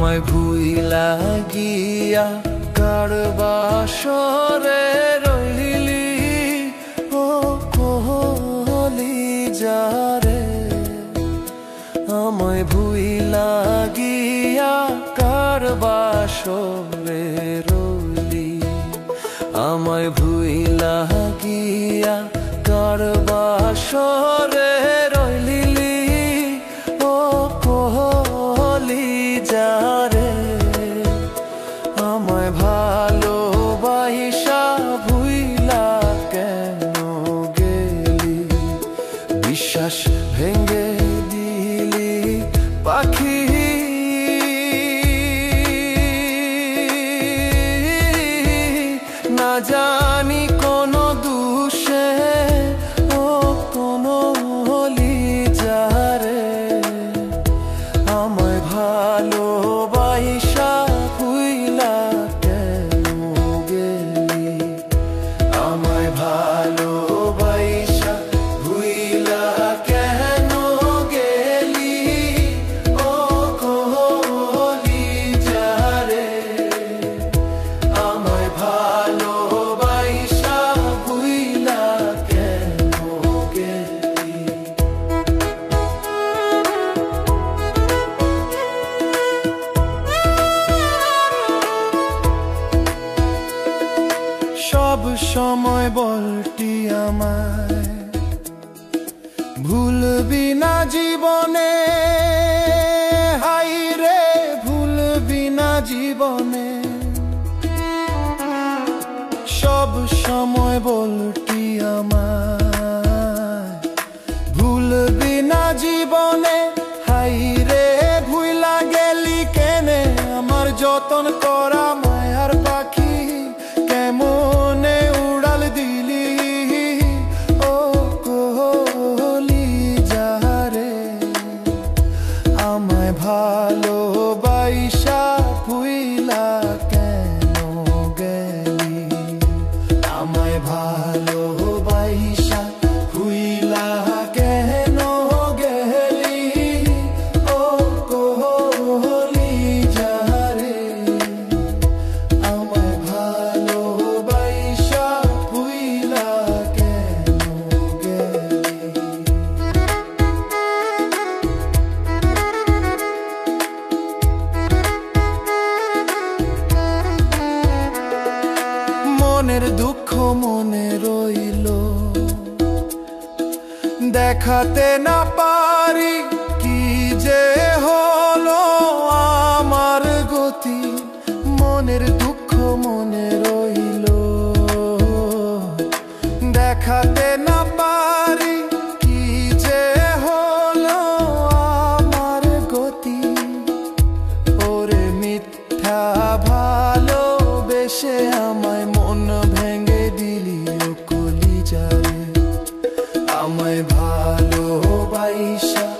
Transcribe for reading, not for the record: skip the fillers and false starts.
আমায় ভুইলা গিয়া কার বাসরে রইলি ও কলি যারে আমায় ভুইলা গিয়া কার বাসরে রইলি আমায় ভুইলা গিয়া কার বাসরে রইলি ও কলি যারে আমায় ভালোবাসা ভুইলা কেন গেলি বিশ্বাস ভেঙে দিলি পাখি না জানি কোন দুষে ও কোন হলি যারে আমায় ভালোবাসা ভুইলা কেন গেলি আমায় ভালোবাসা ভুইলা কেন গেলি ও কলি যারে আমায় ভালোবাসা ভুইলা কেন গেলি সব সময় বলটি আমায় ভুলবি না জীবনে হাই রে ভুলবি না জীবনে সব সময় বলটি আমায় ভুলবি না জীবনে হাই রে ভুইলা গেলি কেনে আমার যতন করা মায়ার পাখি কেমনে উড়াল দিলি ও কলি যারে আমায় ভালোবাসা ভুইলা কেন গেলি আমায় ভালোবাসা ভুইলা কেন গেলি ও কলি যারে আমায় ভালোবাসা ভুইলা কেন গেলি মনের দুঃখ মনে রইল দেখাতে না পারি কি যে হলো আমার গতি মনের দুঃখ মনে রইল দেখাতে না পারি কি যে হলো আমার গতি ওরে মিথ্যা ভালোবেসে আমায় মন ভেঙে দিলি ও কলি যারে আমায় ভালোবাসা